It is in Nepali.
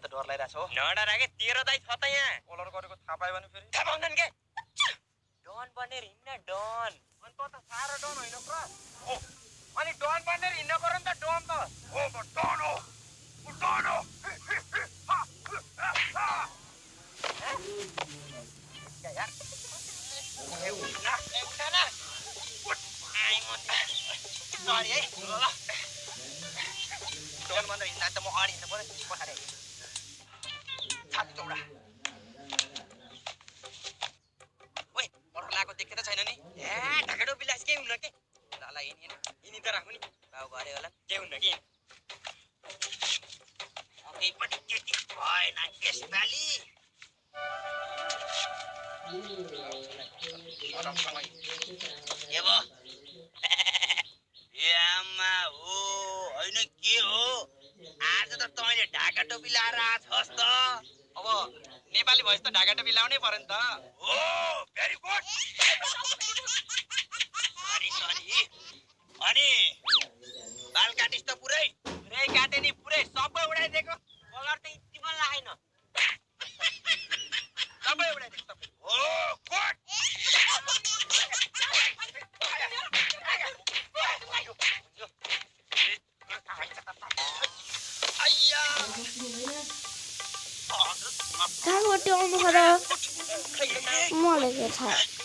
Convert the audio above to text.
त डर लागिरहेछ हो नडरा के तेरो दाइ छ त यहाँ कलर गरेको थाहा पायो भने फेरि थाहा पाउँदैन के डन बनेर हिँड्न डन अनि त सारो डन होइन पुरा ओ अनि डन बनेर हिँड्न पर्यो नि त डन त ओ म डन हो डन हो यार ए उठ्न आई म सरी है ल डन बनेर हिँड्दा त म अडी हिँड्नु पर्यो पछाडि छात चौडा ओइ अरू लाको देखेको छैन नि ए ढाकाडो बिलास के हुन्न के लाला यिनी यिनी त राख्नु नि बाउ गरे होला के हुन्न के केही पनि केटी भएन यसपालि आमा हो होइन के हो आज त तैँले ढाका टोपी लाएर आछस् त अब नेपाली भएछ त ढाका टोपी लाउनै पर्यो नि त हो भेरी गुड सरी अनि बाल काटिस त पुरै काटे नि पुरै सबै उडाइदिएको कलर त यति मन लागेन सबै उडाइदिएको सबै हो गुड कहाँबाट आउनु पर्यो मलाई के थाहा